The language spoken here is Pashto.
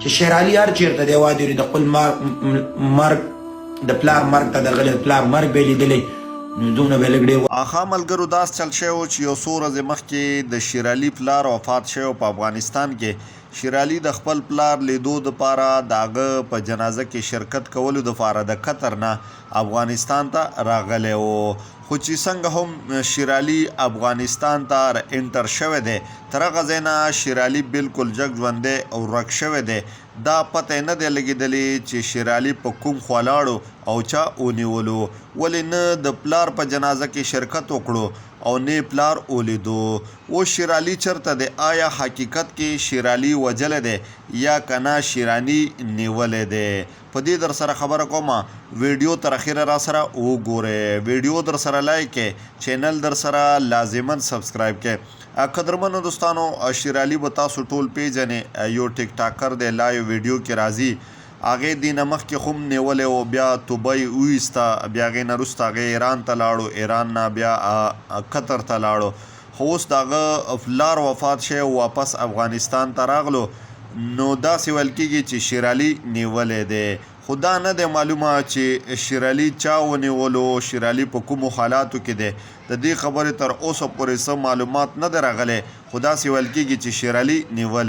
چې شیر علي هر چېرته دی وادي د خپل مرګ د پلار مرګ ته درغلی د پلار مرګ به یې لیدلی نو دومره به لږ ډېر آخا ملګرو داس چل شوی و چې یو څو ورځې مخکې د شیر علي پلار وفات شوی په افغانستان کې شیر علي د خپل پلار لیدو دپاره د هغه په جنازه کې شرکت کولو دپاره د قطر نه افغانستان ته راغلی و خو چې څنګه هم شیر علي افغانستان ته انټر شوی دی تر هغه ځای نه شیر علي بالکل جګ ژوندی او ورک شوی دی دا پته یې نه دی لګېدلی چې شیر علي په کوم خوا لاړو او چا ونیولو ولې نه د پلار په جنازه کې شرکت وکړو او نه پلار ولیدو او شیر علي چرته دی آیا حقیقت کې شیر علي وجلی دی یا که نه شیر علي نیولی دی په دې در سره خبره کومه ویډیو تر اخره را سره وګورئ ویډیو در سره لایک کړئ چینل در سره لازما سبسکرایب کړئ قدرمنو دوستانو شیر علي به تاسو ټول پیژنئ یو ټیک ټاکر دی لایو ویډیو کې راځي هغې دې نه مخکې خو هم نیولی و بیا دوبۍ وویسته بیا هغې نه وروسته هغې ایران ته لاړو ایران نه بیا قطر ته لاړو خو اوس د هغه پلار وفات شوی واپس افغانستان ته راغلو نو داسې ویل کېږي چې شیر علي نیولی دی خو دا نه دی معلومه چې شیر علي چا ونیولو شیر علي په کومو حالاتو کې دی د دې خبرې تر اوسه پورې څه معلومات نه دی راغلی خو داسې ویل کېږي چې شیر علي نیولی